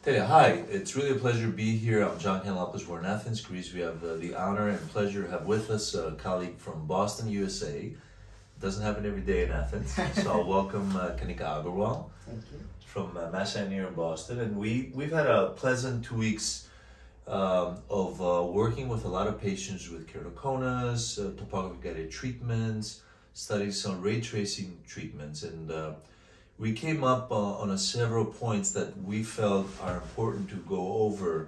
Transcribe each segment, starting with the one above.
Hi, it's really a pleasure to be here. I'm John Canelopoulos. We're in Athens, Greece. We have the honor and pleasure to have with us a colleague from Boston, USA. Doesn't happen every day in Athens, so I'll welcome Kanika Agarwal. Thank you. From Mass here in Boston, and we've had a pleasant 2 weeks of working with a lot of patients with keratoconus, topography-guided treatments, studies some ray tracing treatments, and we came up on several points that we felt are important to go over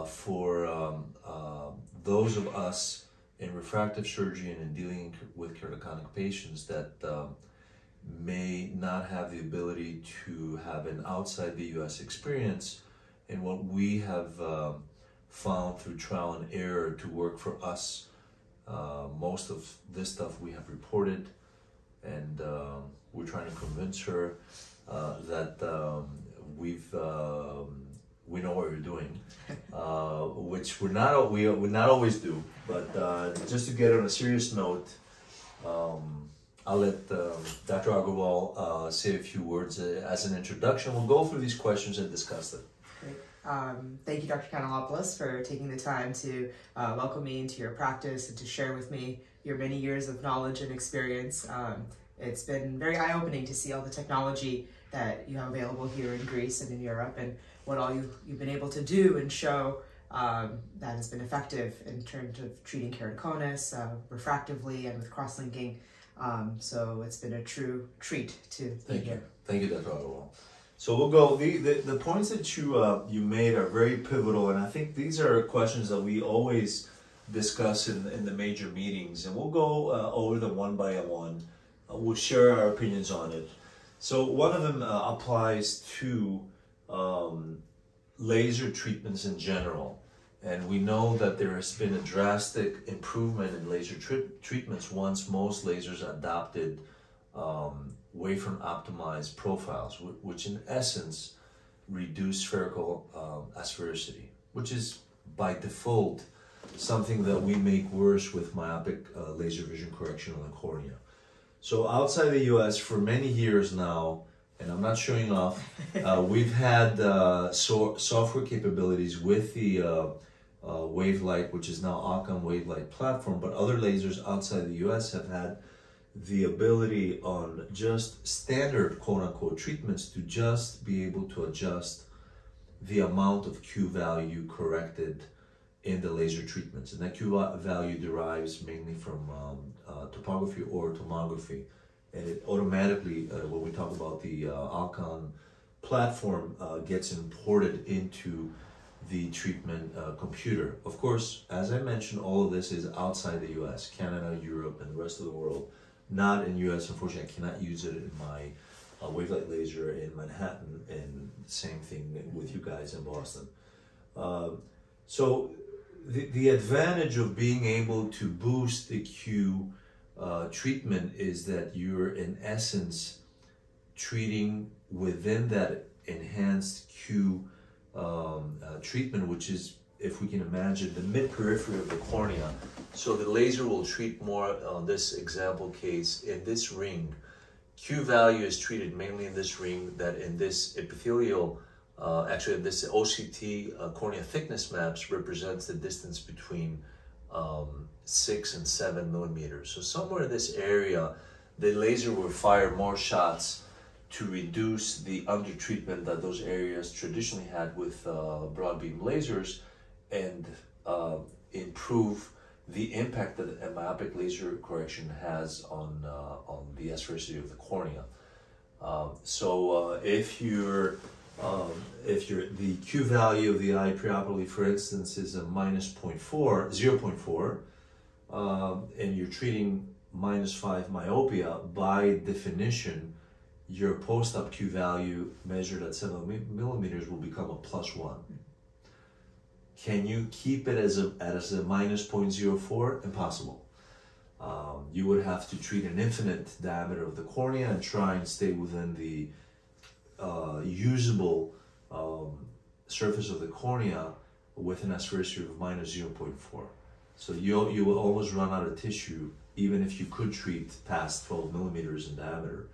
for those of us in refractive surgery and in dealing with keratoconic patients that may not have the ability to have an outside the U.S. experience, and what we have found through trial and error to work for us. Most of this stuff we have reported, and we're trying to convince her that we know what we're doing, which we not always do. But just to get on a serious note, I'll let Dr. Agarwal say a few words as an introduction. We'll go through these questions and discuss them. Great. Thank you, Dr. Canelopoulos, for taking the time to welcome me into your practice and to share with me your many years of knowledge and experience. It's been very eye-opening to see all the technology that you have available here in Greece and in Europe, and what all you've been able to do and show that has been effective in terms of treating keratoconus refractively and with cross-linking. So it's been a true treat to be here. Thank you, Dr. Agarwal. So we'll go, the points that you made are very pivotal, and I think these are questions that we always discuss in the major meetings, and we'll go over them one by one. We'll share our opinions on it. So one of them applies to laser treatments in general. And we know that there has been a drastic improvement in laser treatments once most lasers adopted waveform optimized profiles, which in essence reduce spherical asphericity, which is by default something that we make worse with myopic laser vision correction on the cornea. So outside the US for many years now, and I'm not showing off, we've had software capabilities with the WaveLight, which is now Ocon WaveLight platform, but other lasers outside the US have had the ability on just standard quote-unquote treatments to just be able to adjust the amount of Q value corrected in the laser treatments. And that Q value derives mainly from topography or tomography. And it automatically, when we talk about the Alcon platform, gets imported into the treatment computer. Of course, as I mentioned, all of this is outside the US, Canada, Europe, and the rest of the world. Not in US, unfortunately, I cannot use it in my WaveLight laser in Manhattan, and same thing with you guys in Boston. So the advantage of being able to boost the Q treatment is that you're in essence treating within that enhanced Q treatment, which is, if we can imagine, the mid-periphery of the cornea. So the laser will treat more, on this example case, in this ring. Q value is treated mainly in this ring, that in this epithelial, actually this OCT cornea thickness maps represents the distance between 6 and 7 millimeters. So somewhere in this area, the laser will fire more shots to reduce the undertreatment that those areas traditionally had with broad beam lasers, and improve the impact that a myopic laser correction has on the asphericity of the cornea. So if the Q value of the eye preoperatively, for instance, is a -0.4, and you're treating -5 myopia, by definition, your post-op Q value measured at 7 millimeters will become a +1. Can you keep it as a -0.04? Impossible. You would have to treat an infinite diameter of the cornea and try and stay within the usable surface of the cornea with an asphericity of -0.4. So you will always run out of tissue, even if you could treat past 12 millimeters in diameter.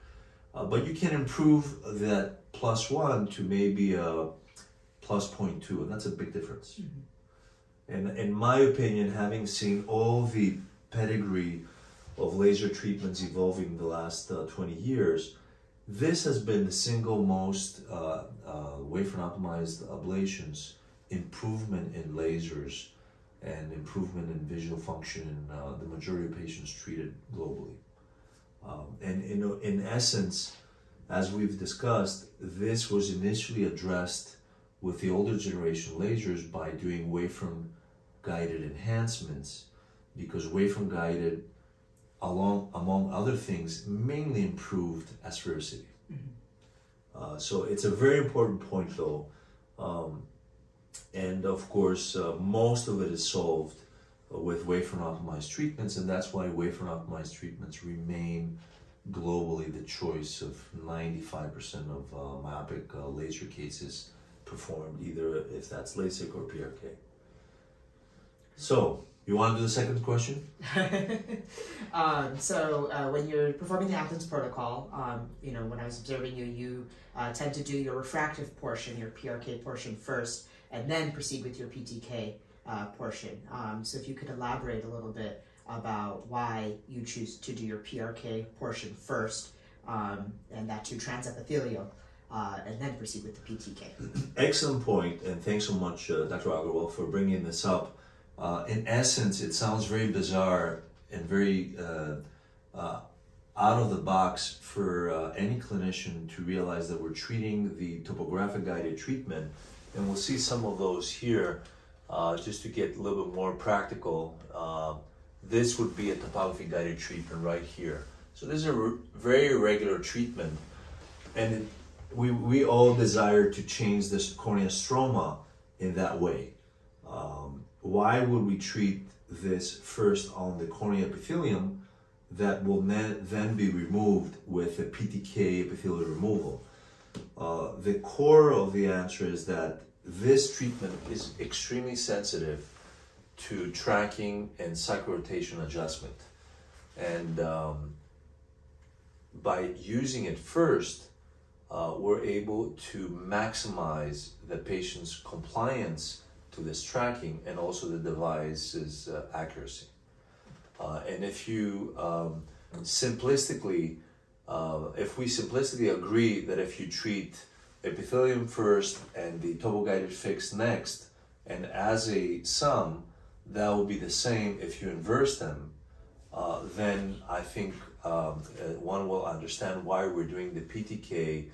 But you can improve that +1 to maybe a plus 0.2, and that's a big difference. And in my opinion, having seen all the pedigree of laser treatments evolving the last 20 years, this has been the single most waveform-optimized ablations improvement in lasers and improvement in visual function in the majority of patients treated globally. And in essence, as we've discussed, this was initially addressed with the older generation lasers by doing waveform guided enhancements, because waveform guided, among other things, mainly improved asphericity. So it's a very important point though. And of course, most of it is solved with waveform optimized treatments, and that's why waveform optimized treatments remain globally the choice of 95% of myopic laser cases performed, either if that's LASIK or PRK. So, you want to do the second question? When you're performing the Athens protocol, when I was observing you, you tend to do your refractive portion, your PRK portion first, and then proceed with your PTK portion. So if you could elaborate a little bit about why you choose to do your PRK portion first, and that to transepithelial, and then proceed with the PTK. Excellent point, and thanks so much, Dr. Agarwal, for bringing this up. In essence, it sounds very bizarre and very out of the box for any clinician to realize that we're treating the topographic guided treatment, and we'll see some of those here just to get a little bit more practical. This would be a topography guided treatment right here. So this is a very regular treatment, and we all desire to change this cornea stroma in that way. Why would we treat this first on the cornea epithelium that will then be removed with a PTK epithelial removal? The core of the answer is that this treatment is extremely sensitive to tracking and cyclorotation adjustment. And by using it first, we're able to maximize the patient's compliance to this tracking and also the device's accuracy. And if you if we simplistically agree that if you treat epithelium first and the topo-guided fix next, and as a sum, that will be the same if you inverse them, then I think one will understand why we're doing the PTK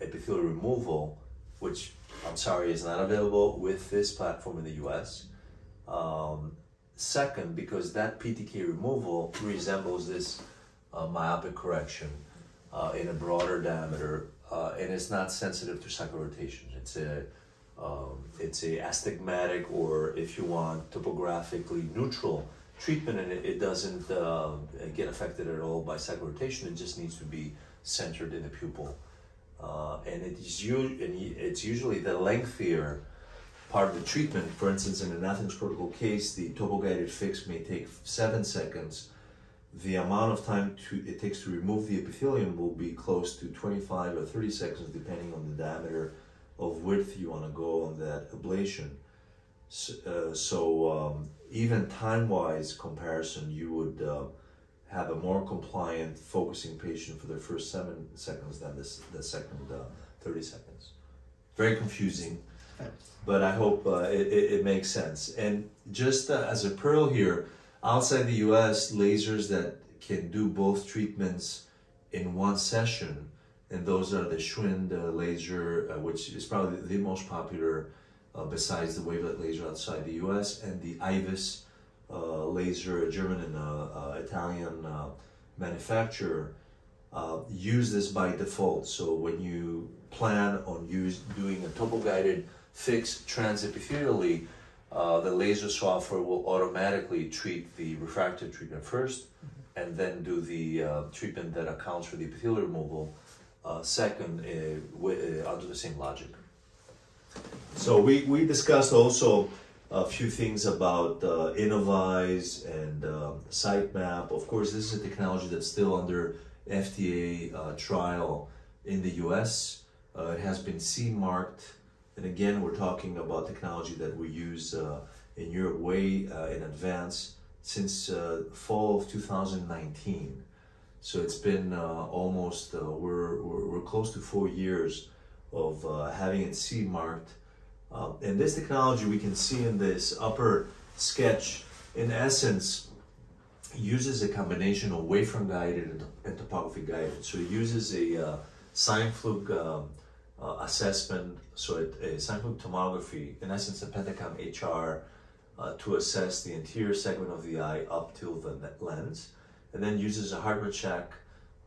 epithelial removal, which I'm sorry is not available with this platform in the US. Second, because that PTK removal resembles this myopic correction in a broader diameter, and it's not sensitive to cyclorotation. It's a astigmatic, or if you want, topographically neutral treatment, and it doesn't get affected at all by cyclorotation. It just needs to be centered in the pupil. And it's usually the lengthier part of the treatment. For instance, in an Athens protocol case, the topo-guided fix may take 7 seconds. The amount of time it takes to remove the epithelium will be close to 25 or 30 seconds, depending on the diameter of width you want to go on that ablation. So even time-wise comparison, you would have a more compliant focusing patient for the first 7 seconds than the second 30 seconds. Very confusing, but I hope it makes sense. And just as a pearl here, outside the US, lasers that can do both treatments in one session, and those are the Schwind laser, which is probably the most popular besides the wavelet laser outside the US, and the IVIS laser, a German and Italian manufacturer, use this by default. So when you plan on doing a topo-guided fix transepithelially, the laser software will automatically treat the refractive treatment first, and then do the treatment that accounts for the epithelial removal second, under the same logic. So we discussed also a few things about Innovise and sitemap. Of course, this is a technology that's still under FDA trial in the US. It has been CE marked And again, we're talking about technology that we use in Europe way in advance since fall of 2019. So it's been almost, we're close to 4 years of having it CE marked. And this technology we can see in this upper sketch, in essence, uses a combination of waveform guided and topography guided. So it uses a sine fluke assessment, so a sine fluke tomography, in essence a Pentacam HR, to assess the anterior segment of the eye up till the lens, and then uses a hardware check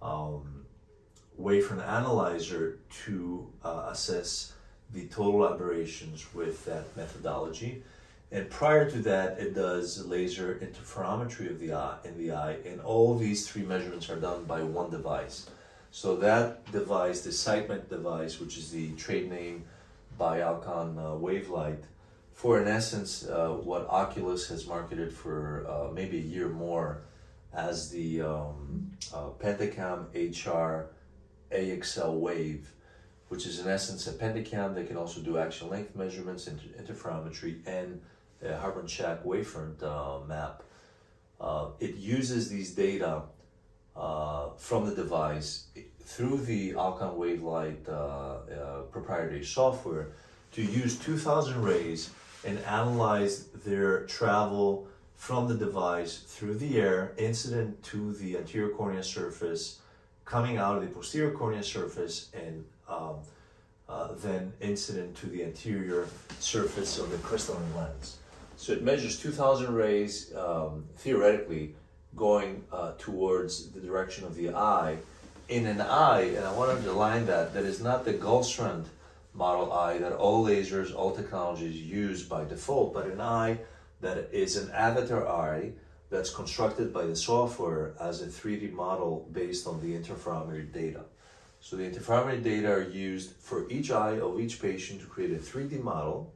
waveform analyzer to assess the total aberrations with that methodology. And prior to that, it does laser interferometry of the eye, and all these three measurements are done by one device. So that device, the SightMet device, which is the trade name by Alcon Wavelight, for in essence what Oculus has marketed for maybe a year more as the Pentacam HR AXL Wave, which is in essence a Pentacam that can also do action length measurements, interferometry, and a Harman Shack waveform map. It uses these data from the device through the Alcon Wavelight proprietary software to use 2000 rays and analyze their travel from the device through the air, incident to the anterior cornea surface, coming out of the posterior cornea surface, and then incident to the anterior surface of the crystalline lens. So it measures 2000 rays, theoretically, going towards the direction of the eye, in an eye, and I want to underline that is not the Gulfstrand model eye that all lasers, all technologies use by default, but an eye that is an avatar eye that's constructed by the software as a 3D model based on the interferometry data. So the interferometry data are used for each eye of each patient to create a 3D model.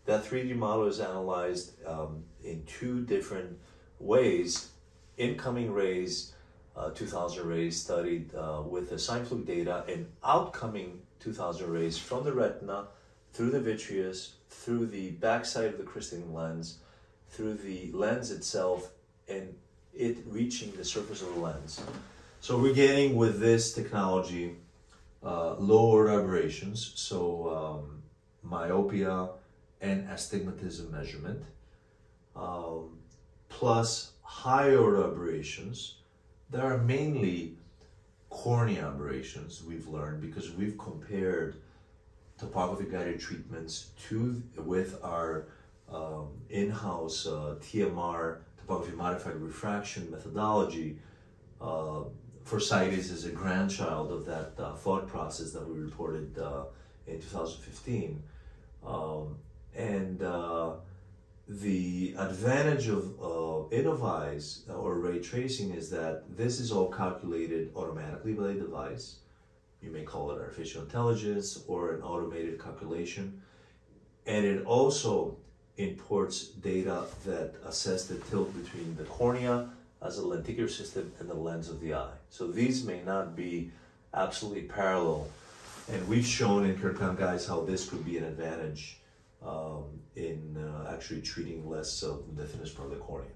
That 3D model is analyzed in two different ways. Incoming rays, 2000 rays studied with the sine fluke data, and outcoming 2000 rays from the retina, through the vitreous, through the backside of the crystalline lens, through the lens itself, and it reaching the surface of the lens. So we're getting with this technology lower aberrations, so myopia and astigmatism measurement, plus higher aberrations that are mainly cornea aberrations, we've learned, because we've compared topography guided treatments with our in-house TMR, topography modified refraction methodology. Forsythis is a grandchild of that thought process that we reported in 2015. The advantage of Innovize or ray tracing is that this is all calculated automatically by the device. You may call it artificial intelligence or an automated calculation. And it also imports data that assess the tilt between the cornea as a lenticular system and the lens of the eye. So these may not be absolutely parallel. And we've shown in Kirkan Guys how this could be an advantage in actually treating less of the thinnest part of the cornea.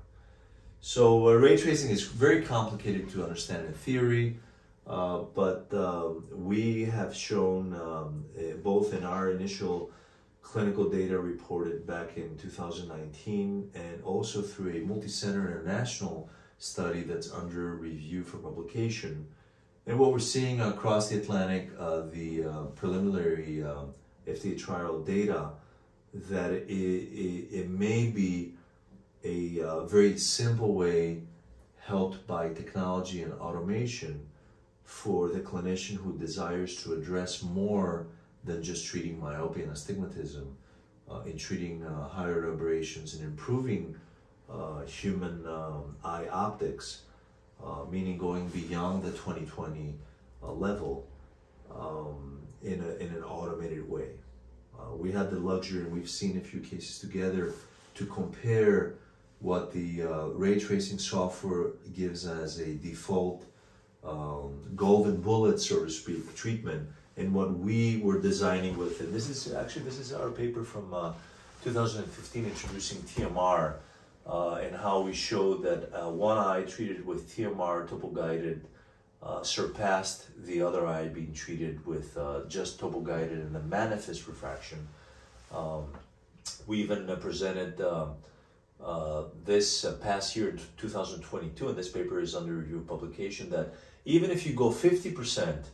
So ray tracing is very complicated to understand in theory, but we have shown both in our initial clinical data reported back in 2019 and also through a multi-center international study that's under review for publication. And what we're seeing across the Atlantic, the preliminary FDA trial data, that it may be a very simple way, helped by technology and automation, for the clinician who desires to address more than just treating myopia and astigmatism, in treating higher aberrations and improving human eye optics, meaning going beyond the 20/20 level in an automated way. We had the luxury, and we've seen a few cases together, to compare what the ray tracing software gives as a default golden bullet, so to speak, treatment, in what we were designing with. And this is our paper from 2015 introducing TMR, and how we showed that one eye treated with TMR topo-guided surpassed the other eye being treated with just topo-guided and the manifest refraction. We even presented this past year in 2022, and this paper is under review publication, that even if you go 50%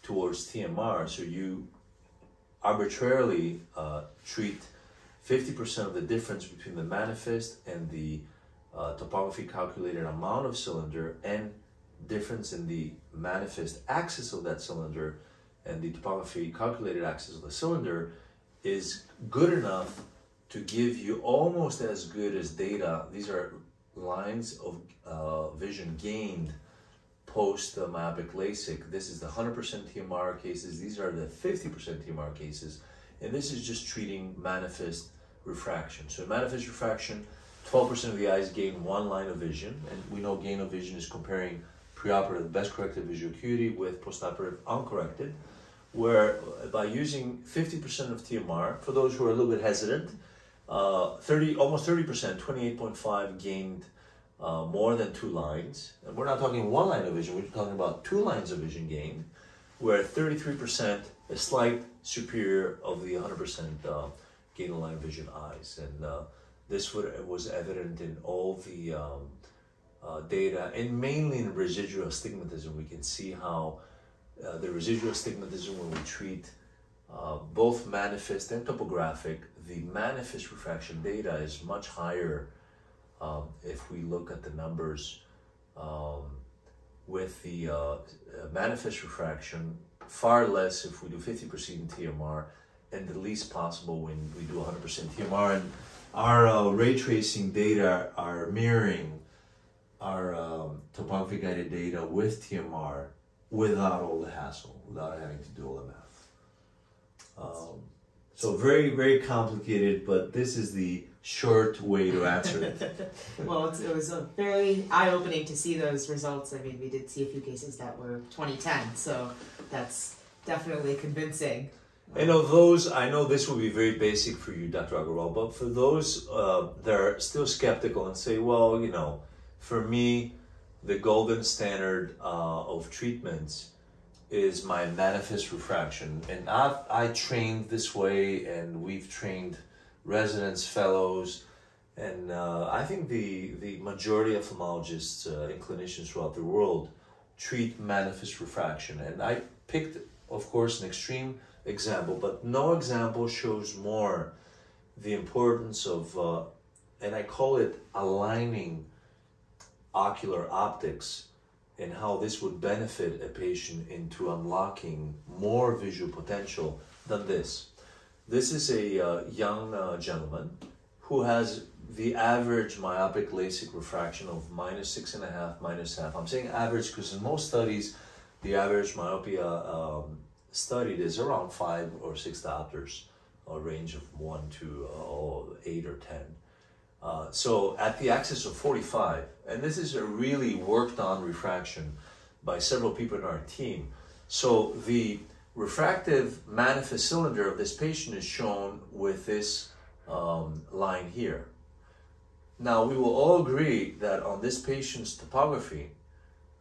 towards TMR, so you arbitrarily treat 50% of the difference between the manifest and the topography calculated amount of cylinder, and difference in the manifest axis of that cylinder and the topography calculated axis of the cylinder, is good enough to give you almost as good as data. These are lines of vision gained post myopic LASIK. This is the 100% TMR cases. These are the 50% TMR cases. And this is just treating manifest refraction. So manifest refraction, 12% of the eyes gain one line of vision. And we know gain of vision is comparing preoperative best corrected visual acuity with postoperative uncorrected, where by using 50% of TMR, for those who are a little bit hesitant, almost 30%, 28.5 gained more than 2 lines. And we're not talking 1 line of vision, we're talking about 2 lines of vision gained, where 33% is slight superior of the 100% gain of line of vision eyes. And this was evident in all the data, and mainly in residual astigmatism. We can see how the residual astigmatism, when we treat both manifest and topographic, the manifest refraction data is much higher if we look at the numbers with the manifest refraction, far less if we do 50% TMR, and the least possible when we do 100% TMR. And our ray tracing data are mirroring our topography guided data with TMR without all the hassle, without having to do all the math. So very, very complicated, but this is the short way to answer it. Well, it was a very eye-opening to see those results. I mean, we did see a few cases that were 2010, so that's definitely convincing. And of those, I know this will be very basic for you, Dr. Agarwal, but for those that are still skeptical and say, well, you know, for me, the golden standard of treatments is my manifest refraction. And I trained this way, and we've trained residents, fellows, and I think the majority of ophthalmologists and clinicians throughout the world treat manifest refraction. And I picked, of course, an extreme example, but no example shows more the importance of, and I call it aligning ocular optics, and how this would benefit a patient into unlocking more visual potential than this. This is a young gentleman who has the average myopic LASIK refraction of -6.5, -0.5. I'm saying average because in most studies, the average myopia studied is around 5 or 6 diopters, a range of 1 to 8 or 10. So at the axis of 45, and this is a really worked on refraction by several people in our team. So the refractive manifest cylinder of this patient is shown with this line here. Now we will all agree that on this patient's topography,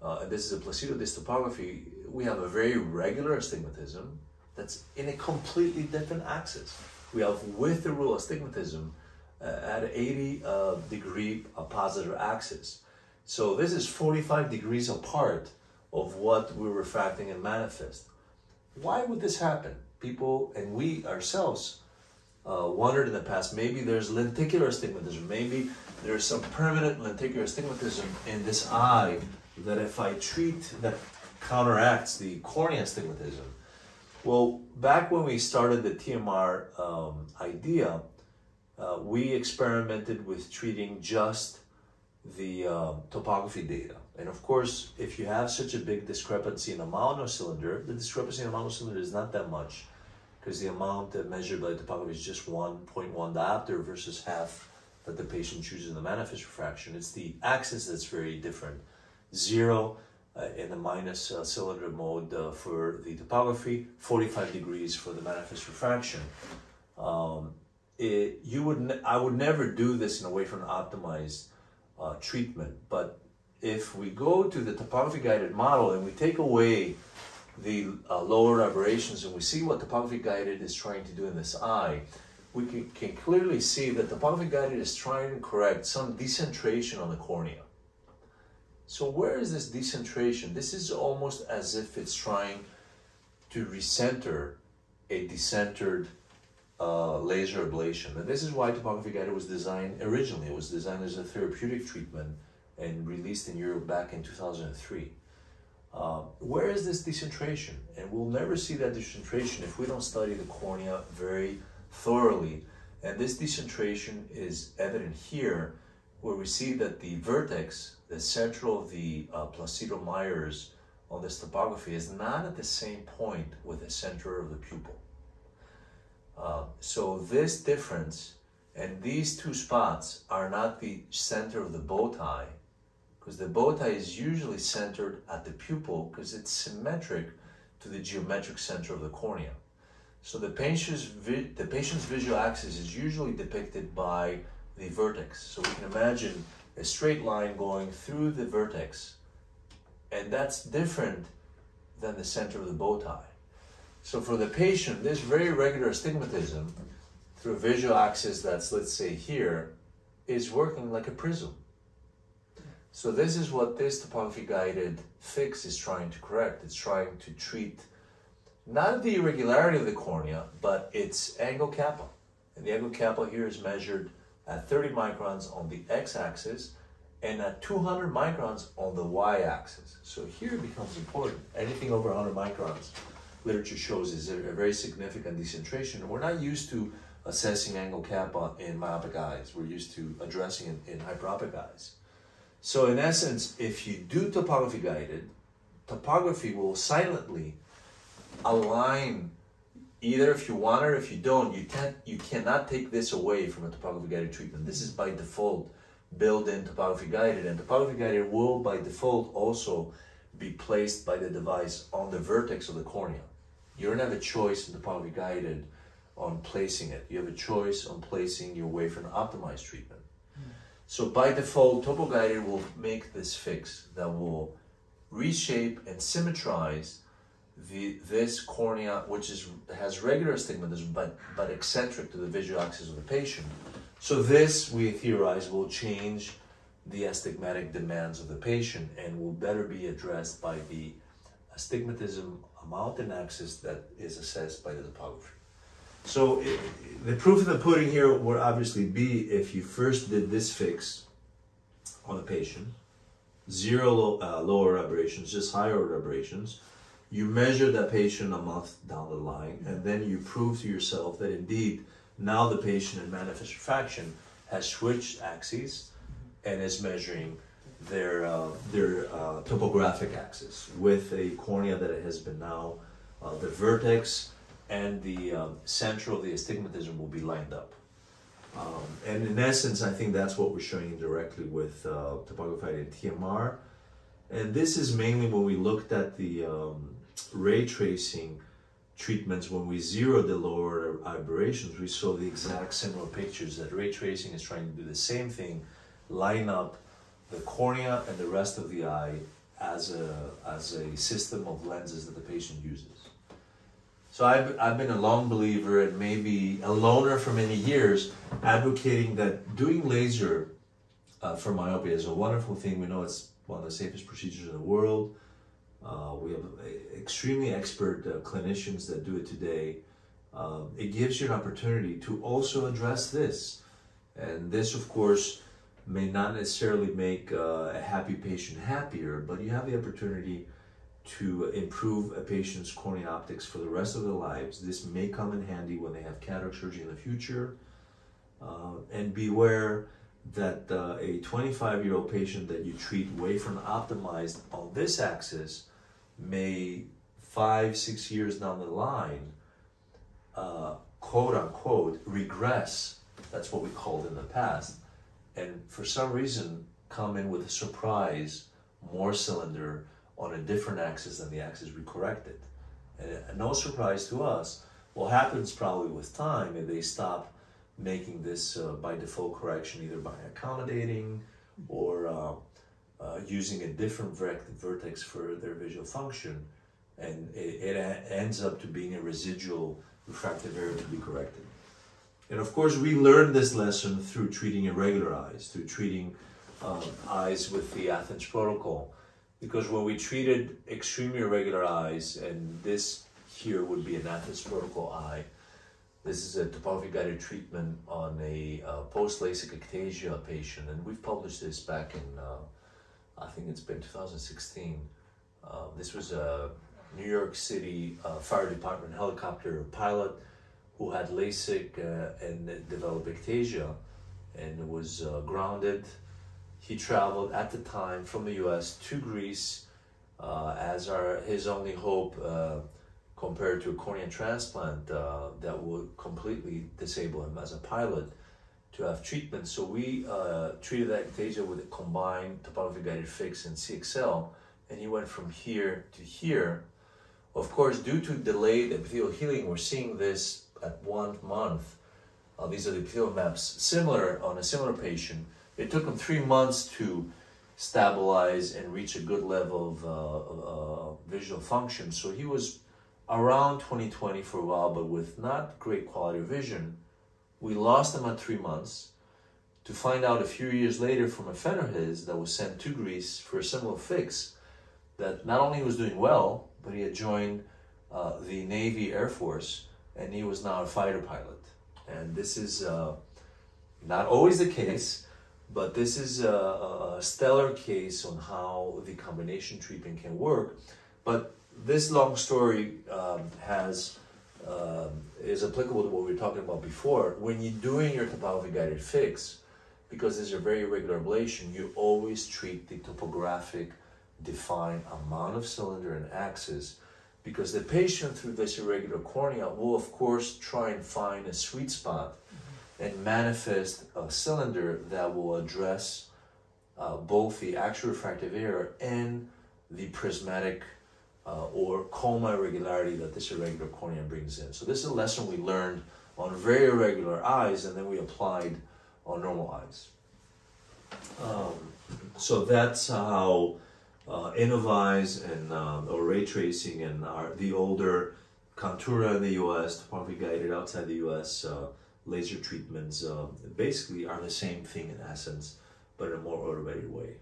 and this is a placido-disc topography, we have a very regular astigmatism that's in a completely different axis. We have with the rule astigmatism at an 80 degree positive axis. So this is 45 degrees apart of what we're refracting in manifest. Why would this happen? People, and we ourselves, wondered in the past, maybe there's lenticular astigmatism, maybe there's some permanent lenticular astigmatism in this eye that if I treat, that counteracts the cornea astigmatism. Well, back when we started the TMR idea, we experimented with treating just the topography data. And of course, if you have such a big discrepancy in amount of cylinder, the discrepancy in amount of cylinder is not that much, because the amount measured by the topography is just 1.1 diopter versus half that the patient chooses in the manifest refraction. It's the axis that's very different. 0 in the minus cylinder mode for the topography, 45 degrees for the manifest refraction. I would never do this in a way for an optimized treatment, but if we go to the topography guided model and we take away the lower aberrations and we see what topography guided is trying to do in this eye, we can clearly see that topography guided is trying to correct some decentration on the cornea. So where is this decentration? This is almost as if it's trying to recenter a decentered laser ablation. And this is why topography guided was designed originally. It was designed as a therapeutic treatment and released in Europe back in 2003. Where is this decentration? And we'll never see that decentration if we don't study the cornea very thoroughly. And this decentration is evident here, where we see that the vertex, the central of the placido-Meyers on this topography, is not at the same point with the center of the pupil. So this difference and these two spots are not the center of the bow tie, because the bow tie is usually centered at the pupil because it's symmetric to the geometric center of the cornea. So the patient's visual axis is usually depicted by the vertex. So we can imagine a straight line going through the vertex, and that's different than the center of the bow tie. So for the patient, this very regular astigmatism through a visual axis that's, let's say, here, is working like a prism. So this is what this topography guided fix is trying to correct. It's trying to treat not the irregularity of the cornea, but its angle kappa. And the angle kappa here is measured at 30 microns on the x-axis and at 200 microns on the y-axis. So here it becomes important. Anything over 100 microns, literature shows, is a very significant decentration. And we're not used to assessing angle kappa in myopic eyes. We're used to addressing it in hyperopic eyes. So in essence, if you do topography guided, topography will silently align, either if you want or if you don't. You cannot take this away from a topography guided treatment. This is by default built in topography guided, and topography guided will by default also be placed by the device on the vertex of the cornea. You don't have a choice in topography guided on placing it. You have a choice on placing your way for an optimized treatment. So by default, topo guided will make this fix that will reshape and symmetrize this cornea, which has regular astigmatism but eccentric to the visual axis of the patient. So this, we theorize, will change the astigmatic demands of the patient and will better be addressed by the astigmatism amount and axis that is assessed by the topography. So the proof of the pudding here would obviously be if you first did this fix on a patient, zero lower aberrations, just higher order aberrations. You measure that patient a month down the line, and then you prove to yourself that indeed now the patient in manifest refraction has switched axes and is measuring their topographic axis with a cornea that has been now the vertex and the center of the astigmatism will be lined up. And in essence, I think that's what we're showing directly with topography and TMR. And this is mainly when we looked at the ray tracing treatments. When we zeroed the lower aberrations, we saw the exact similar pictures that ray tracing is trying to do the same thing, line up the cornea and the rest of the eye as a system of lenses that the patient uses. So I've been a long believer and maybe a loner for many years, advocating that doing laser for myopia is a wonderful thing. We know it's one of the safest procedures in the world. We have extremely expert clinicians that do it today. It gives you an opportunity to also address this. And this, of course, may not necessarily make a happy patient happier, but you have the opportunity to improve a patient's cornea optics for the rest of their lives. This may come in handy when they have cataract surgery in the future. And beware that a 25-year-old patient that you treat waveform optimized on this axis may 5-6 years down the line, quote unquote, regress. That's what we called in the past. And for some reason, come in with a surprise, more cylinder, on a different axis than the axis we corrected. And no surprise to us, what happens probably with time is they stop making this by default correction, either by accommodating or using a different vertex for their visual function, and it ends up to being a residual refractive error to be corrected. And of course, we learned this lesson through treating irregular eyes, through treating eyes with the Athens protocol. Because when we treated extremely irregular eyes, and this here would be an Athens protocol eye, this is a topography-guided treatment on a post-LASIK ectasia patient, and we've published this back in, I think it's been 2016. This was a New York City Fire Department helicopter pilot who had LASIK and developed ectasia and was grounded. He traveled at the time from the US to Greece as his only hope compared to a cornea transplant that would completely disable him as a pilot to have treatment. So we treated that ectasia with a combined topography-guided fix and CXL, and he went from here to here. Of course, due to delayed epithelial healing, we're seeing this at 1 month. These are the epithelial maps similar on a similar patient. It took him 3 months to stabilize and reach a good level of visual function. So he was around 20/20 for a while, but with not great quality of vision. We lost him at 3 months to find out a few years later from a friend of his that was sent to Greece for a similar fix that not only was doing well, but he had joined the Navy Air Force, and he was now a fighter pilot. And this is not always the case, but this is a stellar case on how the combination treatment can work. But this long story is applicable to what we were talking about before. When you're doing your topography-guided fix, because this is a very irregular ablation, you always treat the topographic defined amount of cylinder and axis, because the patient through this irregular cornea will of course try and find a sweet spot and manifest a cylinder that will address both the actual refractive error and the prismatic or coma irregularity that this irregular cornea brings in. So this is a lesson we learned on very irregular eyes, and then we applied on normal eyes. So that's how Innovise and or ray tracing and the older Contura in the US, topography guided outside the US, laser treatments basically are the same thing in essence, but in a more automated way.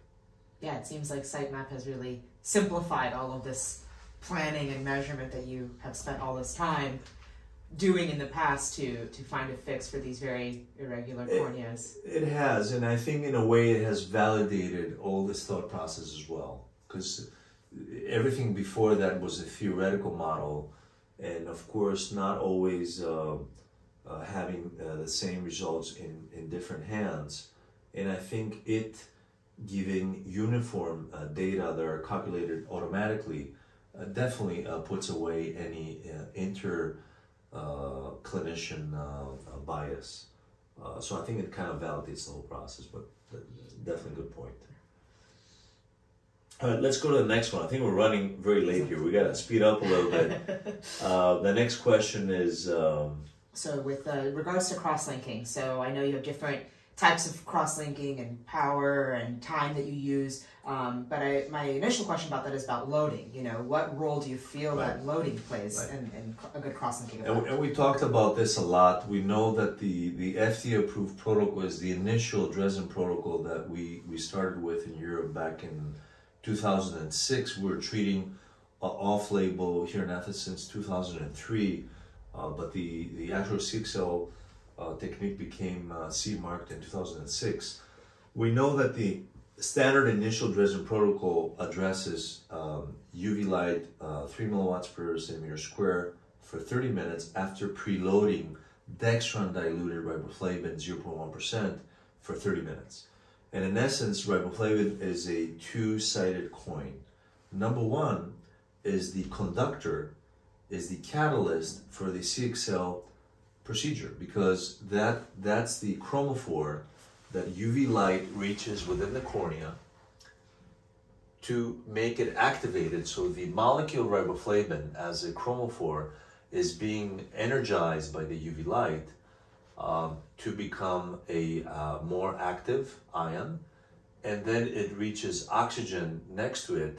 Yeah, it seems like sitemap has really simplified all of this planning and measurement that you have spent all this time doing in the past to find a fix for these very irregular corneas. It has, and I think in a way it has validated all this thought process as well, because everything before that was a theoretical model, and of course not always having the same results in different hands. And I think it giving uniform data that are calculated automatically definitely puts away any clinician bias. So I think it kind of validates the whole process, but definitely a good point. All right, let's go to the next one. I think we're running very late here. We got to speed up a little bit. The next question is... So with regards to cross-linking, so I know you have different types of cross-linking and power and time that you use, but my initial question about that is about loading. You know, what role do you feel that loading plays in a good cross-linking? And we talked about this a lot. We know that the FDA-approved protocol is the initial Dresden protocol that we started with in Europe back in 2006. We were treating off-label here in Athens since 2003, but the actual CXL technique became CE-marked in 2006. We know that the standard initial Dresden protocol addresses UV light 3 milliwatts per centimeter square for 30 minutes after preloading dextran diluted riboflavin 0.1% for 30 minutes. And in essence, riboflavin is a two-sided coin. Number one is the conductor, is the catalyst for the CXL procedure, because that's the chromophore that UV light reaches within the cornea to make it activated. So the molecule riboflavin as a chromophore is being energized by the UV light to become a more active ion, and then it reaches oxygen next to it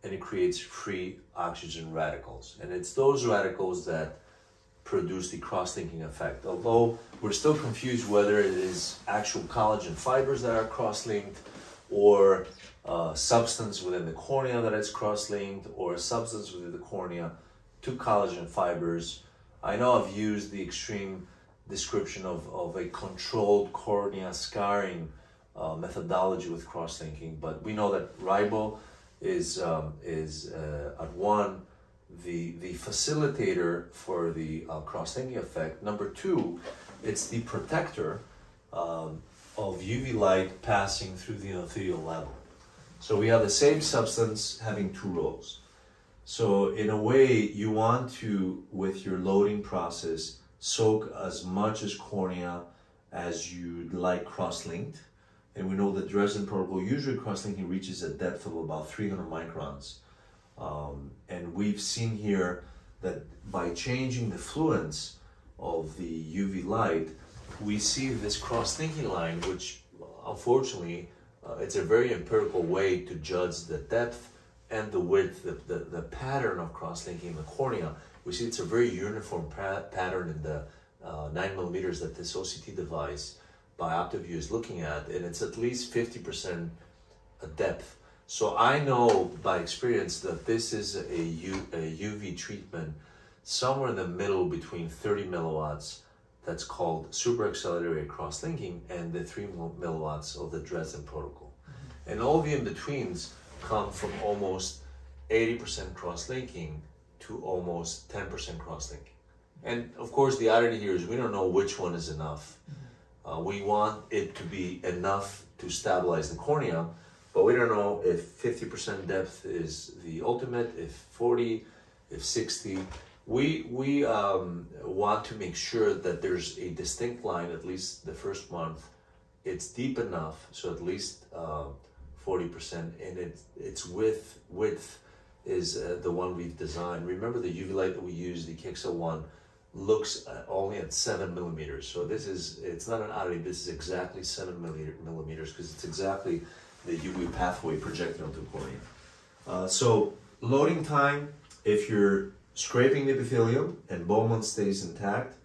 and it creates free oxygen radicals. And it's those radicals that produce the cross-linking effect. Although we're still confused whether it is actual collagen fibers that are cross-linked, or substance within the cornea that is cross-linked, or a substance within the cornea to collagen fibers. I know I've used the extreme description of a controlled cornea scarring methodology with cross-linking, but we know that ribo is at one, the facilitator for the cross-linking effect. Number two, it's the protector of UV light passing through the endothelial level. So we have the same substance having two roles. So in a way, you want to, with your loading process, soak as much as cornea as you'd like cross-linked. And we know that Dresden protocol, usually cross-linking reaches a depth of about 300 microns. And we've seen here that by changing the fluence of the UV light, we see this cross-linking line, which unfortunately, it's a very empirical way to judge the depth and the width, the pattern of cross-linking in the cornea. We see it's a very uniform pattern in the 9 millimeters that this OCT device by OptiView is looking at, and it's at least 50% depth. So I know by experience that this is a UV treatment somewhere in the middle between 30 milliwatts, that's called super accelerated cross-linking, and the 3 milliwatts of the Dresden protocol. Mm-hmm. And all the in-betweens come from almost 80% cross-linking to almost 10% cross-linking. And of course the irony here is we don't know which one is enough. Mm-hmm. We want it to be enough to stabilize the cornea, but we don't know if 50% depth is the ultimate, if 40, if 60. We want to make sure that there's a distinct line, at least the first month. It's deep enough, so at least 40%, and its width is the one we've designed. Remember the UV light that we use, the CXL one, looks only at 7 millimeters. So it's not an oddity, this is exactly 7 millimeters, because it's exactly the UV pathway projected onto the cornea. So loading time, if you're scraping the epithelium and Bowman stays intact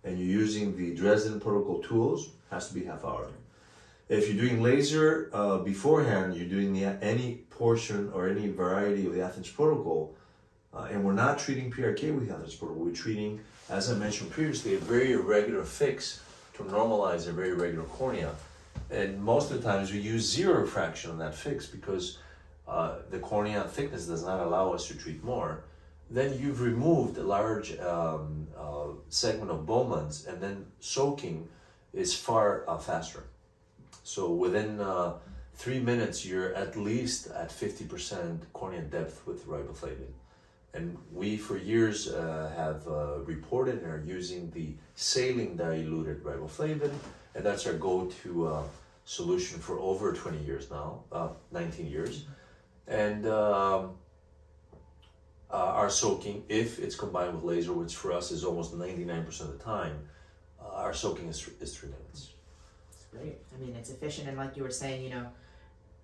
and you're using the Dresden protocol tools, has to be half hour. If you're doing laser beforehand, you're doing any portion or any variety of the Athens protocol, and we're not treating PRK with the Athens protocol, we're treating, as I mentioned previously, a very irregular fix to normalize a very irregular cornea. And most of the times we use zero refraction on that fix because the cornea thickness does not allow us to treat more. Then you've removed a large segment of Bowman's, and then soaking is far faster. So within 3 minutes, you're at least at 50% cornea depth with riboflavin. And we, for years, have reported and are using the saline diluted riboflavin, and that's our go-to solution for over 20 years now, 19 years. And our soaking, if it's combined with laser, which for us is almost 99% of the time, our soaking is 3 minutes. That's great. I mean, it's efficient, and like you were saying,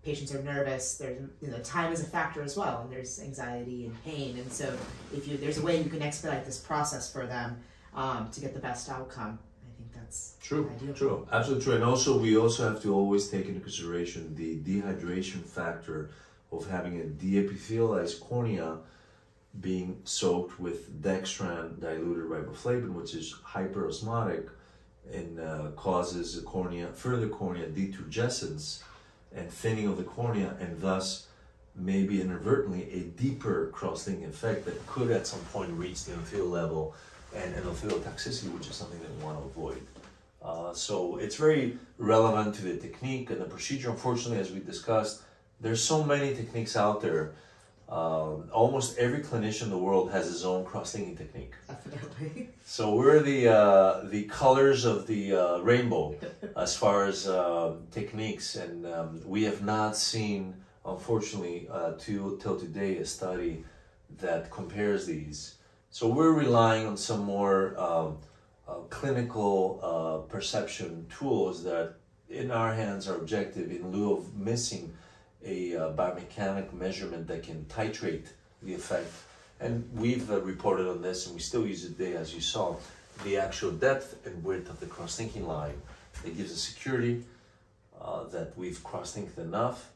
patients are nervous. There's, time is a factor as well, and there's anxiety and pain. And so, if there's a way you can expedite this process for them to get the best outcome, I think that's ideal. True, absolutely true. And also, we also have to always take into consideration the dehydration factor of having a deepithelialized cornea being soaked with dextran diluted riboflavin, which is hyperosmotic and causes further cornea deturgescence and thinning of the cornea, and thus maybe inadvertently a deeper cross-linking effect that could at some point reach the endothelial level and endothelial toxicity, which is something that we want to avoid. So it's very relevant to the technique and the procedure. Unfortunately, as we discussed, there's so many techniques out there. Almost every clinician in the world has his own cross-linking technique. Definitely. So we're the colors of the rainbow as far as techniques, and we have not seen unfortunately, till today, a study that compares these. So we're relying on some more clinical perception tools that in our hands are objective in lieu of missing a biomechanic measurement that can titrate the effect. And we've reported on this, and we still use it today, as you saw, the actual depth and width of the cross-linking line. It gives us security that we've cross-linked enough.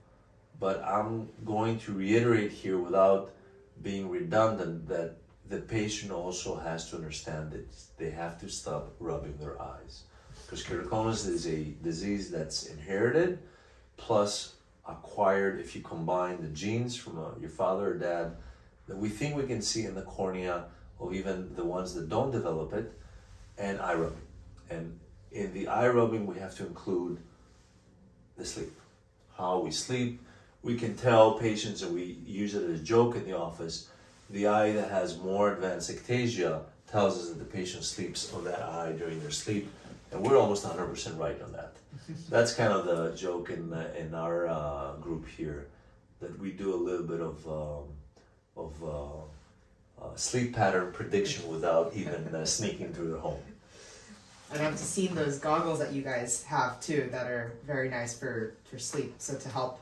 But I'm going to reiterate here without being redundant that the patient also has to understand that they have to stop rubbing their eyes. Because keratoconus is a disease that's inherited, plus acquired if you combine the genes from your father or dad that we think we can see in the cornea, or even the ones that don't develop it, and eye rubbing. And in the eye rubbing, we have to include the sleep, how we sleep. We can tell patients, and we use it as a joke in the office, the eye that has more advanced ectasia tells us that the patient sleeps on that eye during their sleep, and we're almost 100% right on that. That's kind of the joke in our group here, that we do a little bit of sleep pattern prediction without even sneaking through the home. And I've seen those goggles that you guys have too that are very nice for sleep, so to help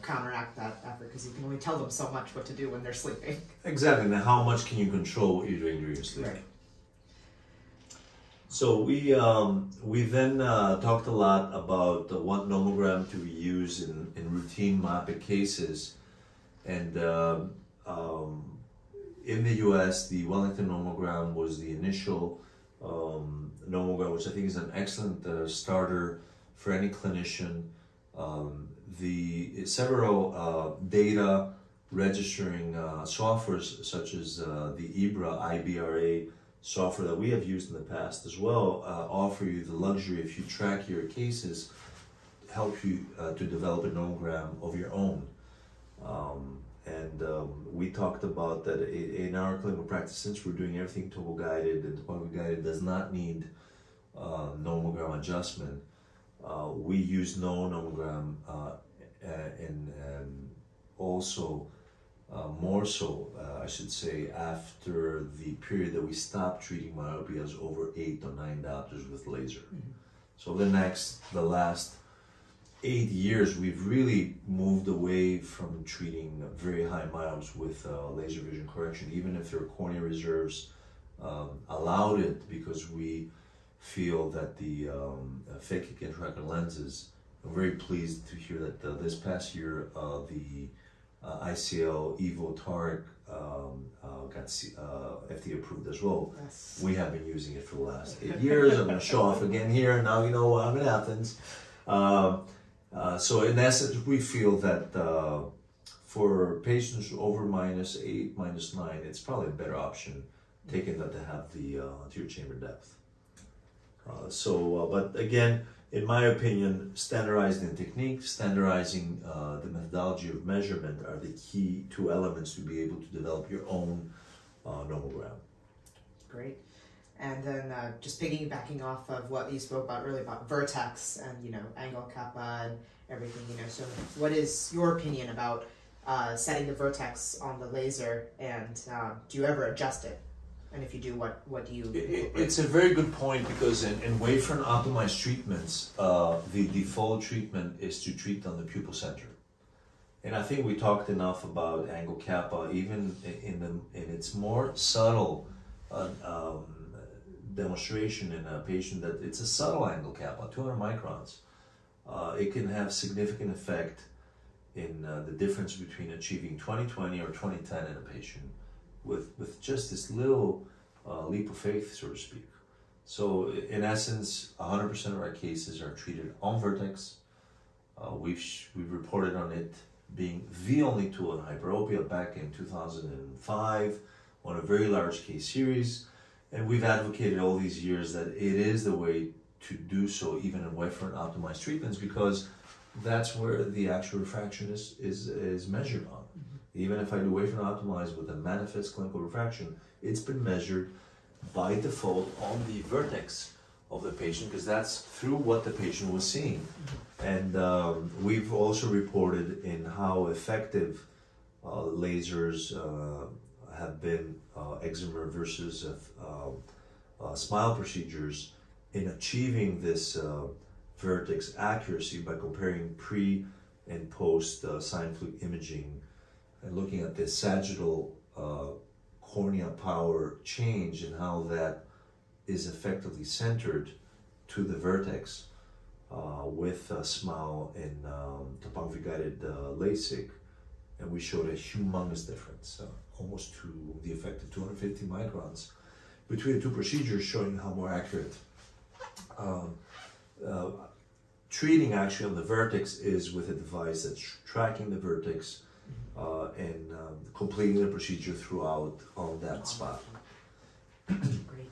counteract that effort, because you can only tell them so much what to do when they're sleeping. Exactly. Now, how much can you control what you're doing during your sleep? Right. So we then talked a lot about what nomogram to use in routine myopic cases, and in the U.S. the Wellington nomogram was the initial nomogram, which I think is an excellent starter for any clinician. The several data registering softwares such as the IBRA software that we have used in the past as well offer you the luxury, if you track your cases, help you to develop a nomogram of your own. We talked about that in our clinical practice, since we're doing everything total guided, and total guided does not need nomogram adjustment. We use no nomogram and also more so, I should say, after the period that we stopped treating myopia over 8 or 9 diopters with laser. Mm-hmm. So the last 8 years, we've really moved away from treating very high myopes with laser vision correction, even if their cornea reserves allowed it, because we feel that the phakic intraocular lenses. I'm very pleased to hear that this past year the ICL Evo Toric got FDA approved as well. Yes. We have been using it for the last 8 years. I'm going to show off again here. Now you know I'm in Athens. So in essence, we feel that for patients over -8, -9, it's probably a better option, taking that to have the anterior chamber depth. But again, in my opinion, standardizing the technique, standardizing the methodology of measurement are the key 2 elements to be able to develop your own nomogram. Great. And then just piggybacking off of what you spoke about earlier about vertex and angle kappa and everything, so what is your opinion about setting the vertex on the laser, and do you ever adjust it? And if you do, what do you... It's a very good point, because in wavefront optimized treatments, the default treatment is to treat on the pupil center. And I think we talked enough about angle kappa, even in its more subtle demonstration in a patient, that it's a subtle angle kappa, 200 microns. It can have significant effect in the difference between achieving 20/20 or 20/10 in a patient with just this little leap of faith, so to speak. So in essence, 100% of our cases are treated on vertex. We've reported on it being the only tool in hyperopia back in 2005 on a very large case series. And we've advocated all these years that it is the way to do so, even in wavefront optimized treatments, because that's where the actual refraction is measured on. Mm-hmm. Even if I do wavefront optimized with a manifest clinical refraction, it's been measured by default on the vertex of the patient, because that's through what the patient was seeing. And we've also reported in how effective lasers have been, excimer versus smile procedures, in achieving this vertex accuracy by comparing pre and post sine fluke imaging and looking at the sagittal cornea power change and how that is effectively centered to the vertex with smile and topography guided LASIK, and we showed a humongous difference, almost to the effect of 250 microns between the two procedures, showing how more accurate treating actually on the vertex is with a device that's tracking the vertex and completing the procedure throughout on that spot. Great.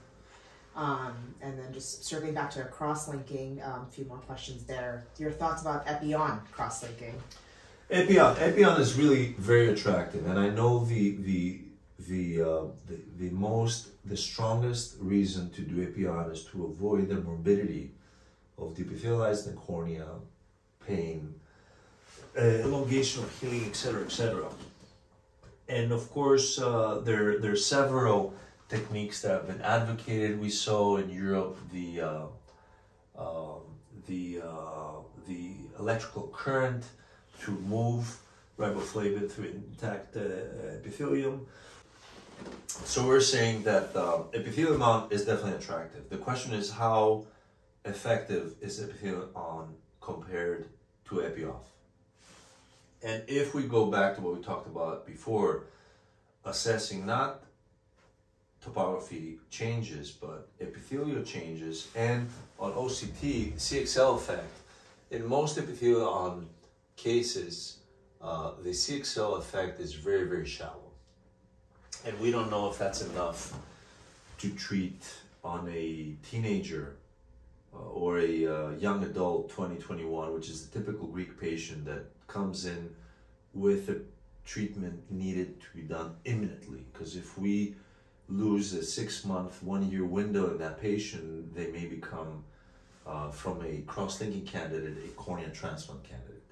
And then just circling back to cross-linking, a few more questions there. Your thoughts about Epi-on cross-linking? Epi-on is really very attractive, and I know the strongest reason to do Epi-on is to avoid the morbidity of depithelialized cornea, pain, elongation of healing, etc., etc. And of course, there are several techniques that have been advocated. We saw in Europe the electrical current to move riboflavin through intact epithelium. So we're saying that epithelium on is definitely attractive. The question is, how effective is epithelium on compared to epi-off? And if we go back to what we talked about before, assessing not topography changes, but epithelial changes, and on OCT, CXL effect, in most epithelial on cases, the CXL effect is very, very shallow. And we don't know if that's enough to treat on a teenager or a young adult 2021, which is the typical Greek patient that comes in with a treatment needed to be done imminently. Because if we lose a 6-month, 1-year window in that patient, they may become, from a cross-linking candidate, a cornea transplant candidate.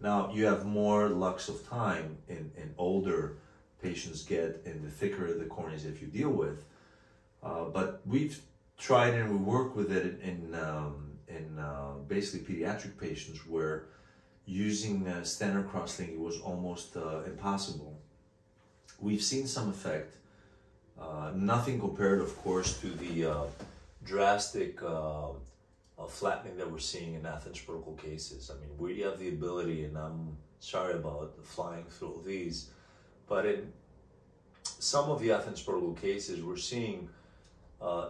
Now, you have more lux of time in older patients get, and the thicker the corneas if you deal with. But we've tried and we work with it in basically pediatric patients where using standard cross-linking was almost impossible. We've seen some effect, nothing compared, of course, to the drastic flattening that we're seeing in Athens protocol cases. I mean, we have the ability, and I'm sorry about flying through these, but in some of the Athens protocol cases, we're seeing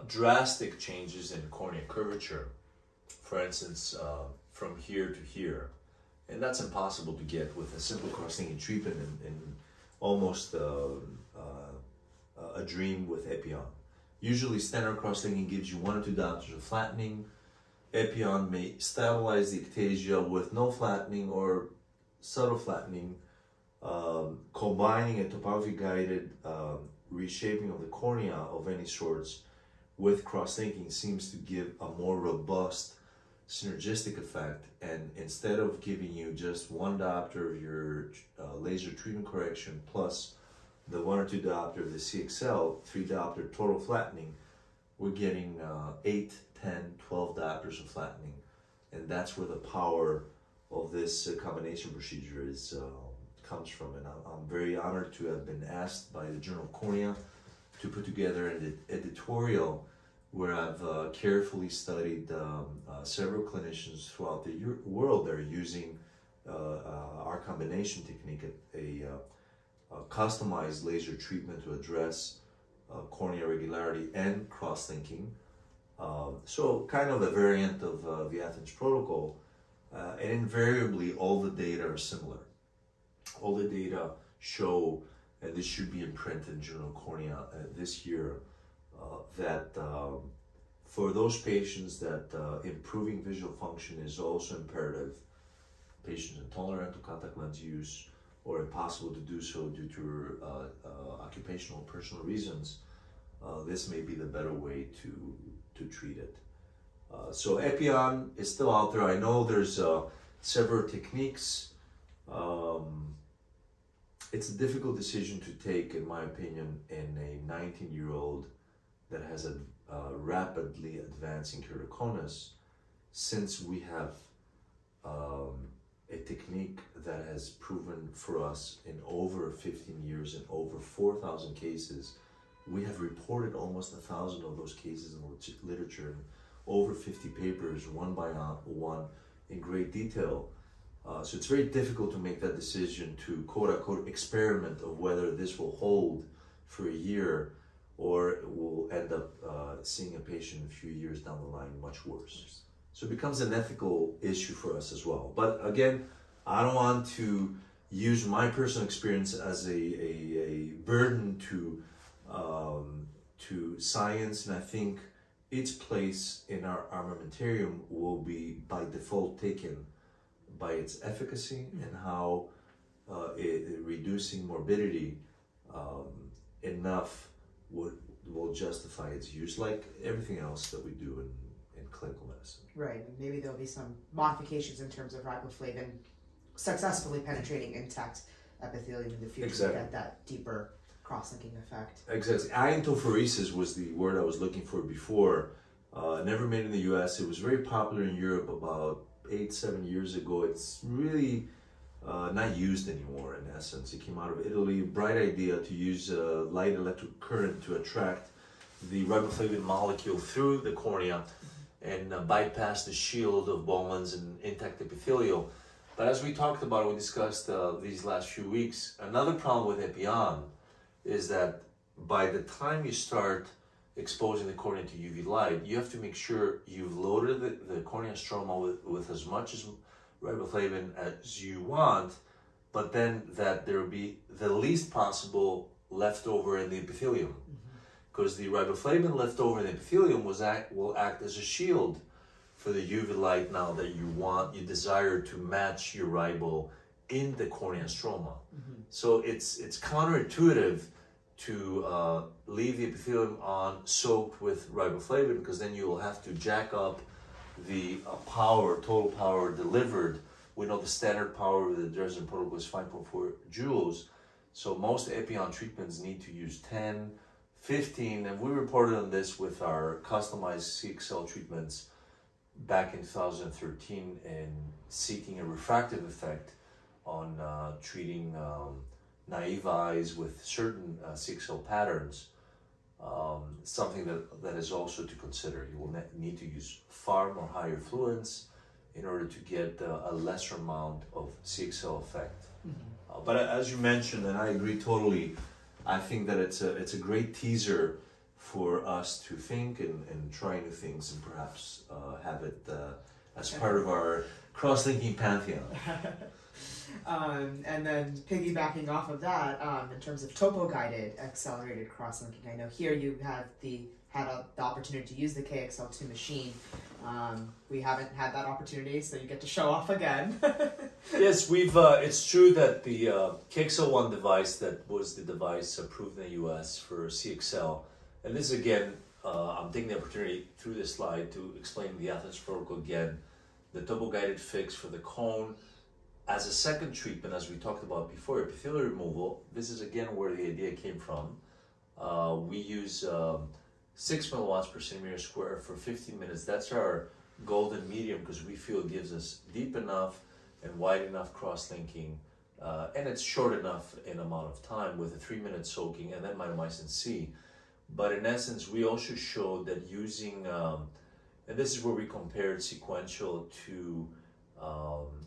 drastic changes in cornea curvature. For instance, from here to here. And that's impossible to get with a simple cross-linking treatment and almost a dream with Epi-on. Usually standard cross-linking gives you 1 or 2 diopters of flattening. Epi-on may stabilize the ectasia with no flattening or subtle flattening. Combining a topography-guided reshaping of the cornea of any sorts with cross-linking seems to give a more robust synergistic effect, and instead of giving you just 1 diopter of your laser treatment correction plus the 1 or 2 diopter of the CXL, 3 diopter total flattening, we're getting 8, 10, 12 diopters of flattening, and that's where the power of this combination procedure is comes from. And I'm very honored to have been asked by the Journal of Cornea to put together an editorial where I've carefully studied several clinicians throughout the world that are using our combination technique, a customized laser treatment to address cornea irregularity and cross-linking. So kind of a variant of the Athens protocol, and invariably all the data are similar. All the data show, and this should be in print in Journal of Cornea this year, that for those patients that improving visual function is also imperative, patients intolerant to contact lens use or impossible to do so due to occupational personal reasons, this may be the better way to treat it. So Epion is still out there. I know there's several techniques. It's a difficult decision to take, in my opinion, in a 19-year-old that has a rapidly advancing keratoconus, since we have a technique that has proven for us in over 15 years, in over 4,000 cases. We have reported almost 1,000 of those cases in literature, and over 50 papers, one by one, in great detail. So it's very difficult to make that decision to quote-unquote experiment of whether this will hold for a year or we'll end up seeing a patient a few years down the line much worse. So it becomes an ethical issue for us as well. But again, I don't want to use my personal experience as a burden to science, and I think its place in our armamentarium will be by default taken by its efficacy and how reducing morbidity enough will justify its use, like everything else that we do in clinical medicine. Right, and maybe there'll be some modifications in terms of riboflavin successfully penetrating intact epithelium in the future. Exactly. To get that deeper cross-linking effect. Exactly. Iontophoresis was the word I was looking for before. Never made in the US. It was very popular in Europe about 8-7 years ago. It's really not used anymore, in essence. It came out of Italy. Bright idea to use light electric current to attract the riboflavin molecule through the cornea and bypass the shield of Bowman's and intact epithelial. But as we talked about, we discussed these last few weeks, another problem with Epion is that by the time you start exposing the cornea to UV light, you have to make sure you've loaded the cornea stroma with as much as riboflavin as you want, but then that there will be the least possible leftover in the epithelium. Because the riboflavin left over in the epithelium will act as a shield for the UV light now that you desire to match your ribo in the cornea stroma. So it's counterintuitive to leave the epithelium on soaked with riboflavin, because then you will have to jack up the total power delivered. We know the standard power of the Dresden protocol is 5.4 joules. So most Epion treatments need to use 10, 15, and we reported on this with our customized CXL treatments back in 2013 and seeking a refractive effect on treating naive eyes with certain CXL patterns. Something that is also to consider. You will need to use far more higher fluence in order to get a lesser amount of CXL effect. But as you mentioned, and I agree totally, I think that it's a great teaser for us to think and try new things and perhaps have it as part of our cross-linking pantheon. And then piggybacking off of that, in terms of topo-guided accelerated cross-linking, I know here you have the opportunity to use the KXL2 machine. We haven't had that opportunity, so you get to show off again. Yes, it's true that the KXL1 device, that was the device approved in the US for CXL, and this again, I'm taking the opportunity through this slide to explain the Athens protocol again. The topo-guided fix for the cone as a second treatment, as we talked about before, epithelial removal. This is again where the idea came from. We use 6 milliwatts per centimeter square for 15 minutes. That's our golden medium, because we feel it gives us deep enough and wide enough cross-linking, and it's short enough in amount of time with a 3-minute soaking and then mitomycin C. But in essence, we also showed that using, and this is where we compared sequential to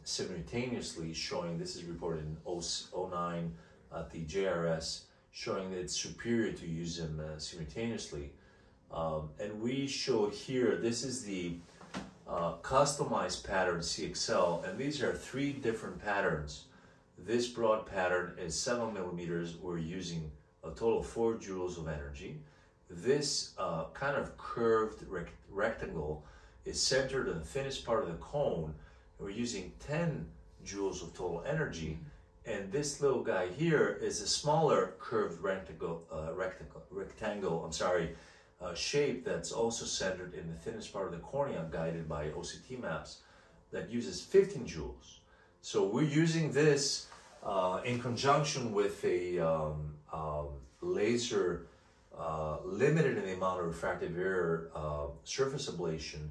simultaneously, showing, this is reported in 09 at the JRS, showing that it's superior to use them simultaneously. And we showed here, this is the customized pattern CXL, and these are 3 different patterns. This broad pattern is 7 millimeters. We're using a total of 4 joules of energy. This kind of curved rectangle is centered in the thinnest part of the cone. We're using 10 joules of total energy, and this little guy here is a smaller curved rectangle, shape that's also centered in the thinnest part of the cornea, guided by OCT maps, that uses 15 joules. So we're using this in conjunction with a laser limited in the amount of refractive error surface ablation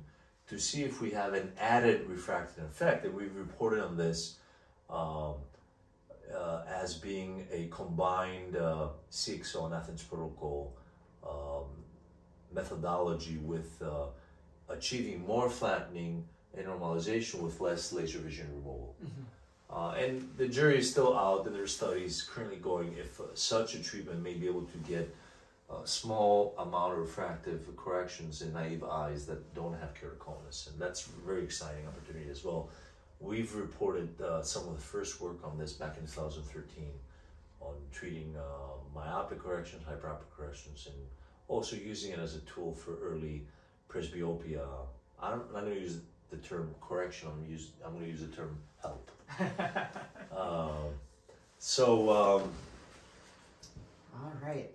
to see if we have an added refractive effect. And we've reported on this as being a combined CXL and Athens protocol methodology with achieving more flattening and normalization with less laser vision removal. And the jury is still out, and there are studies currently going if such a treatment may be able to get a small amount of refractive corrections in naive eyes that don't have keratoconus, and that's a very exciting opportunity as well. We've reported some of the first work on this back in 2013 on treating myopic corrections, hyperopic corrections, and also using it as a tool for early presbyopia. I'm not going to use the term correction, I'm going to use the term help. All right.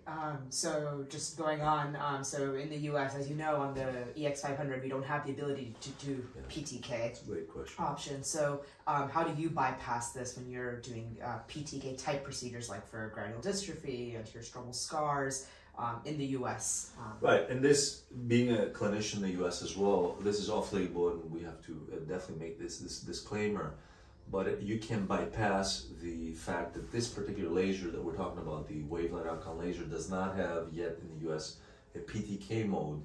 So just going on, so in the US, as you know, on the EX500, we don't have the ability to do PTK. That's a great question. Option. So how do you bypass this when you're doing PTK type procedures like for granular dystrophy, anterior stromal scars in the US? Right, and this, being a clinician in the US as well, this is off-label, and we have to definitely make this disclaimer. But you can bypass the fact that this particular laser that we're talking about, the wavelength outcome laser, does not have yet in the US a PTK mode.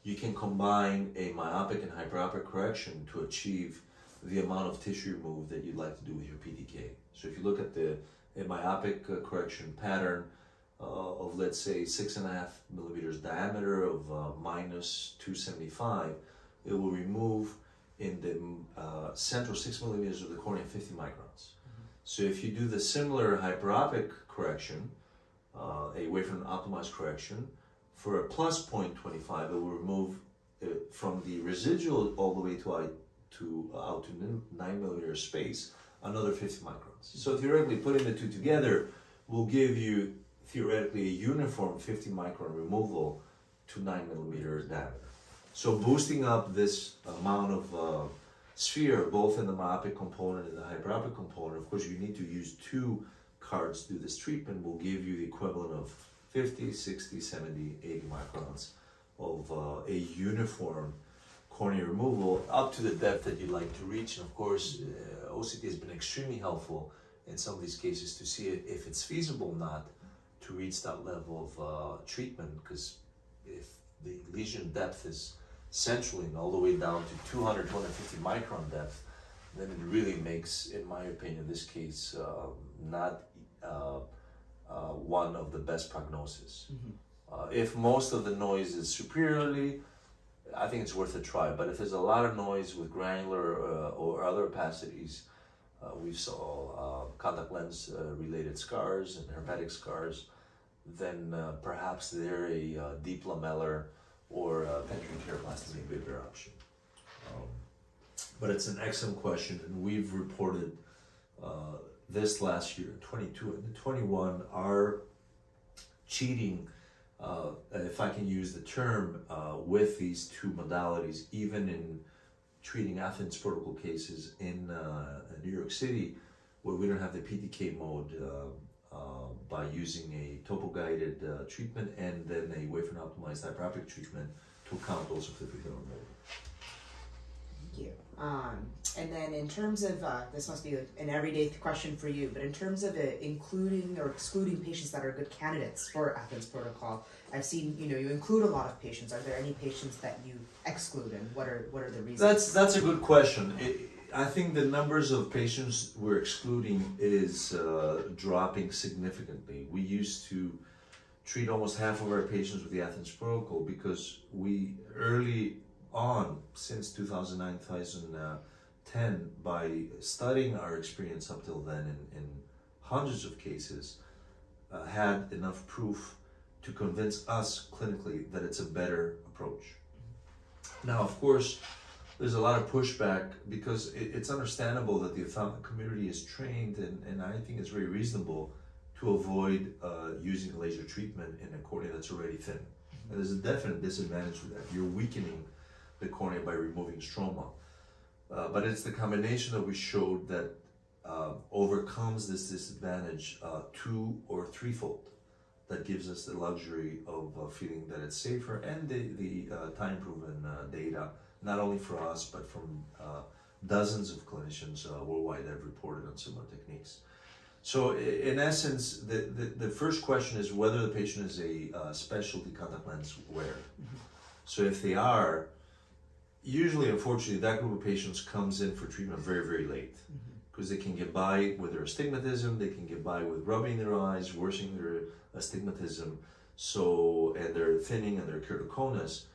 You can combine a myopic and hyperopic correction to achieve the amount of tissue removed that you'd like to do with your PTK. So if you look at a myopic correction pattern of, let's say, 6.5 millimeters diameter of minus 275, it will remove in the central 6 millimeters of the cornea 50 microns. So if you do the similar hyperopic correction, a wavefront optimized correction, for a plus 0.25, it will remove from the residual all the way to out to 9 millimeter space another 50 microns. So theoretically, putting the two together will give you theoretically a uniform 50 micron removal to 9 millimeter diameter. So boosting up this amount of sphere, both in the myopic component and the hyperopic component, of course you need to use two cards to do this treatment, will give you the equivalent of 50, 60, 70, 80 microns of a uniform cornea removal up to the depth that you'd like to reach. And of course, OCT has been extremely helpful in some of these cases to see if it's feasible or not to reach that level of treatment, because if the lesion depth is centrally and all the way down to 200, 250 micron depth, then it really makes, in my opinion, this case, not one of the best prognosis. If most of the noise is superiorly, I think it's worth a try. But if there's a lot of noise with granular or other opacities, we saw contact lens related scars and herpetic scars, then perhaps they're a deep lamellar or penetrating keratoplasty may be a better option. But it's an excellent question, and we've reported this last year, 22 and 21, are cheating, if I can use the term, with these two modalities, even in treating Athens protocol cases in New York City, where we don't have the PTK mode, by using a topo-guided treatment and then a wavefront optimized hyperopic treatment to account also for the preferred mode. Thank you. And then in terms of, this must be an everyday question for you, but in terms of including or excluding patients that are good candidates for Athens protocol, I've seen, you include a lot of patients. Are there any patients that you exclude, and what are the reasons? That's a good question. I think the numbers of patients we're excluding is dropping significantly. We used to treat almost half of our patients with the Athens protocol because we early on, since 2009, 2010, by studying our experience up till then in hundreds of cases, had enough proof to convince us clinically that it's a better approach. Now, of course, there's a lot of pushback because it's understandable that the ophthalmic community is trained, and I think it's very reasonable to avoid using laser treatment in a cornea that's already thin. And there's a definite disadvantage to that. You're weakening the cornea by removing stroma. But it's the combination that we showed that overcomes this disadvantage two or threefold. That gives us the luxury of feeling that it's safer, and the time-proven data, not only for us, but from dozens of clinicians worldwide that have reported on similar techniques. So in essence, the first question is whether the patient is a specialty contact lens wearer. So if they are, usually, unfortunately, that group of patients comes in for treatment very, very late, because they can get by with their astigmatism, they can get by with rubbing their eyes, worsening their astigmatism, and they're thinning and their keratoconus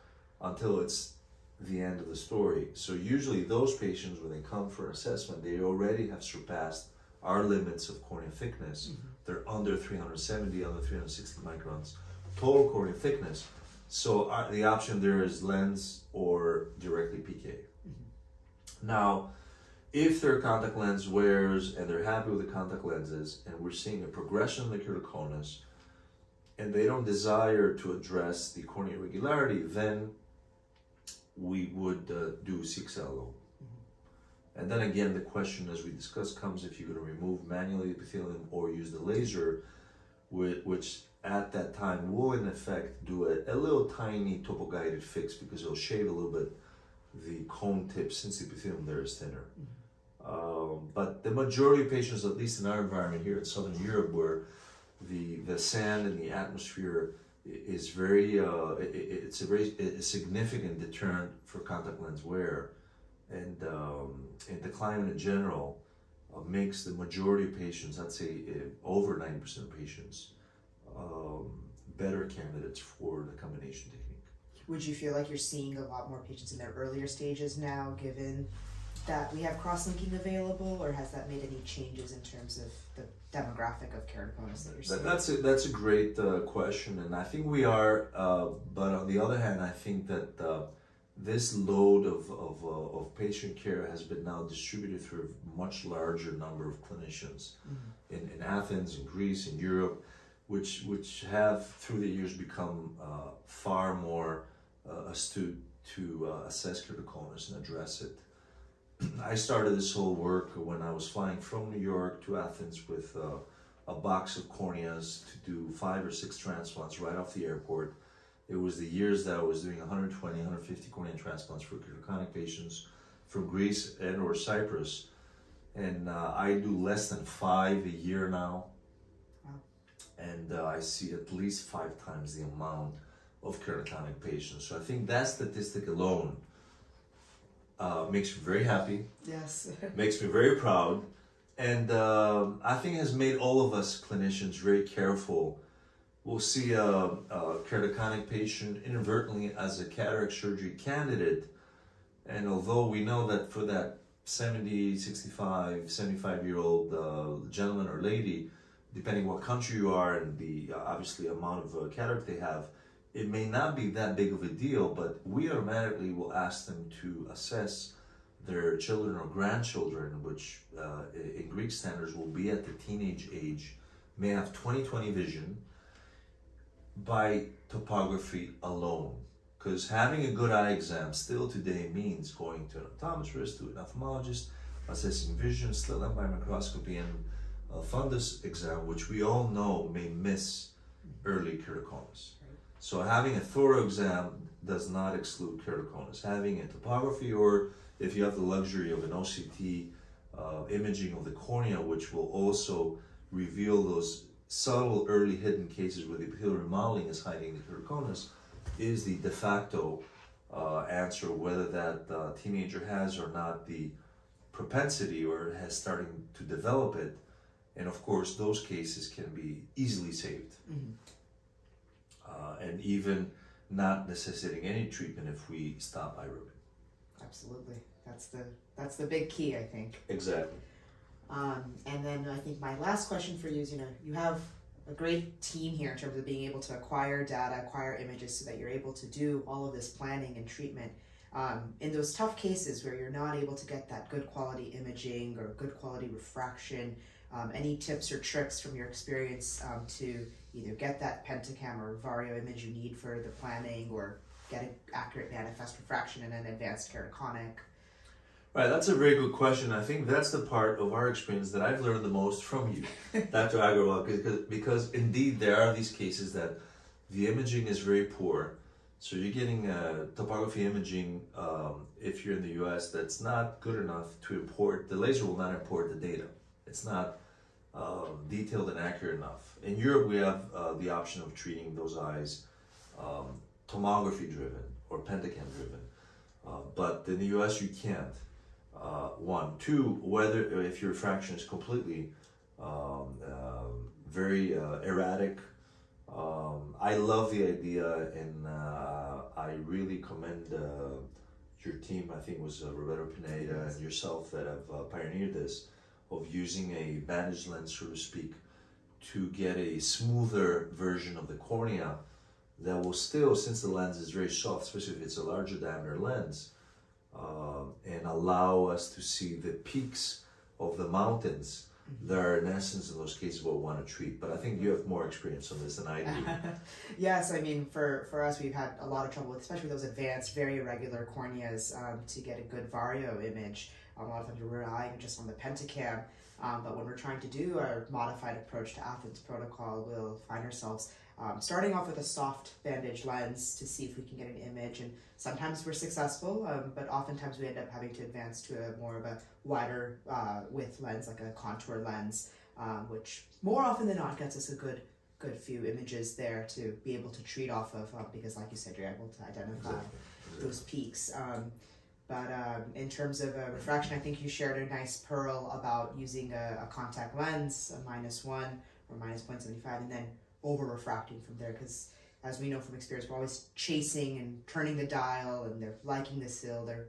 until it's the end of the story. So usually those patients, when they come for assessment, they already have surpassed our limits of cornea thickness. They're under 370, under 360 microns total cornea thickness. So the option there is lens or directly PK. Now, if they're contact lens wearers and they're happy with the contact lenses, and we're seeing a progression in the keratoconus, and they don't desire to address the cornea irregularity, then we would do CXL alone. And then again, the question, as we discussed, comes if you're going to remove manually the epithelium or use the laser, which at that time will in effect do a little tiny topo-guided fix, because it'll shave a little bit the cone tip since the epithelium there is thinner. But the majority of patients, at least in our environment here in Southern Europe, where the sand and the atmosphere is very, it's a very significant deterrent for contact lens wear, and the climate in general makes the majority of patients, I'd say over 90% of patients, better candidates for the combination technique. Would you feel like you're seeing a lot more patients in their earlier stages now, given that we have cross-linking available, or has that made any changes in terms of the demographic of keratoconus that you're seeing? That's a great question, and I think we are, but on the other hand, I think that this load of patient care has been now distributed through a much larger number of clinicians in Athens, in Greece, in Europe, which have through the years become far more astute to assess keratoconus and address it. I started this whole work when I was flying from New York to Athens with a box of corneas to do 5 or 6 transplants right off the airport. It was the years that I was doing 120, 150 cornea transplants for keratoconic patients from Greece and or Cyprus. And I do less than 5 a year now. Wow. And I see at least 5 times the amount of keratoconic patients. So I think that statistic alone makes me very happy. Yes. Makes me very proud. And I think has made all of us clinicians very careful. We'll see a keratoconic patient inadvertently as a cataract surgery candidate. And although we know that for that 70, 65, 75-year-old gentleman or lady, depending what country you are and the obviously amount of cataract they have, it may not be that big of a deal, but we automatically will ask them to assess their children or grandchildren, which in Greek standards will be at the teenage age, may have 20/20 vision, by topography alone. Because having a good eye exam still today means going to an optometrist, to an ophthalmologist, assessing vision, slit lamp by microscopy, and a fundus exam, which we all know may miss early keratoconus. So having a thorough exam does not exclude keratoconus. Having a topography, or if you have the luxury of an OCT imaging of the cornea, which will also reveal those subtle early hidden cases where the epithelial remodeling is hiding the keratoconus, is the de facto answer whether that teenager has or not the propensity or has starting to develop it. And of course, those cases can be easily saved. And even not necessitating any treatment if we stop eye rubbing. Absolutely. That's the big key, I think. Exactly. And then I think my last question for you is, you have a great team here in terms of being able to acquire data, acquire images, so that you're able to do all of this planning and treatment. In those tough cases where you're not able to get that good quality imaging or good quality refraction, Any tips or tricks from your experience to either get that pentacam or vario image you need for the planning, or get an accurate manifest refraction in an advanced keratoconic? Right, that's a very good question. I think that's the part of our experience that I've learned the most from you, Dr. Agarwal, because indeed there are these cases that the imaging is very poor. So you're getting topography imaging, if you're in the US, that's not good enough to import, the laser will not import the data. It's not detailed and accurate enough. In Europe, we have the option of treating those eyes tomography driven or pentacam driven, but in the US you can't. One. Two, whether if your refraction is completely very erratic. I love the idea, and I really commend your team. I think it was Roberto Pineda and yourself that have pioneered this, of using a bandage lens, so to speak, to get a smoother version of the cornea that will still, since the lens is very soft, especially if it's a larger diameter lens, and allow us to see the peaks of the mountains that are in essence in those cases what we want to treat. But I think you have more experience on this than I do. Yes, I mean, for us, we've had a lot of trouble with, especially with those advanced, very irregular corneas, to get a good vario image. A lot of times we're relying just on the pentacam, but when we're trying to do a modified approach to Athens protocol, we'll find ourselves starting off with a soft bandage lens to see if we can get an image, and sometimes we're successful, but oftentimes we end up having to advance to a more of a wider width lens, like a contour lens, which more often than not gets us a good few images there to be able to treat off of, because like you said, you're able to identify those peaks. But in terms of refraction, I think you shared a nice pearl about using a contact lens, a -1 or -0.75, and then over refracting from there, because as we know from experience, we're always chasing and turning the dial, and they're liking this hill, they're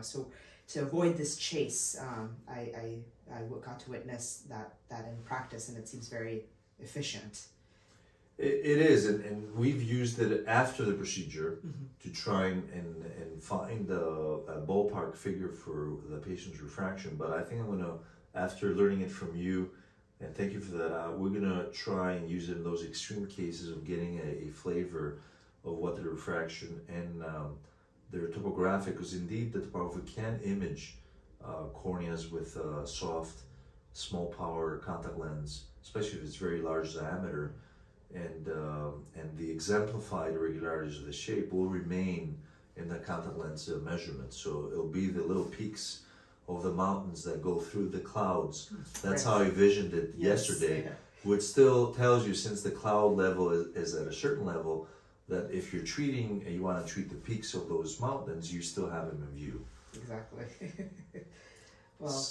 so to avoid this chase, I got to witness that in practice, and it seems very efficient. It is, and we've used it after the procedure to try and find a ballpark figure for the patient's refraction. But I think I'm gonna, after learning it from you, and thank you for that, we're gonna try and use it in those extreme cases of getting a flavor of what the refraction and their topographic, because indeed the topography can image corneas with a soft, small power contact lens, especially if it's very large diameter, and the exemplified irregularities of the shape will remain in the contact lens measurement. So it'll be the little peaks of the mountains that go through the clouds. That's how I envisioned it yesterday, which still tells you, since the cloud level is at a certain level, that if you're treating and you want to treat the peaks of those mountains, you still have them in view. Exactly. Well,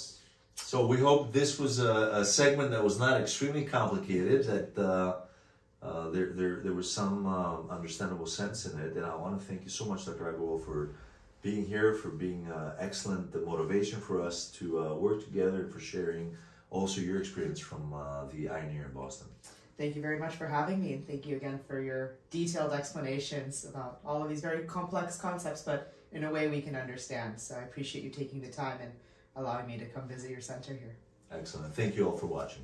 so we hope this was a segment that was not extremely complicated, that there was some understandable sense in it. And I want to thank you so much, Dr. Agarwal, for being here, for being excellent motivation for us to work together, and for sharing also your experience from the eye near in Boston. Thank you very much for having me, and thank you again for your detailed explanations about all of these very complex concepts, but in a way we can understand. So I appreciate you taking the time and allowing me to come visit your center here. Excellent. Thank you all for watching.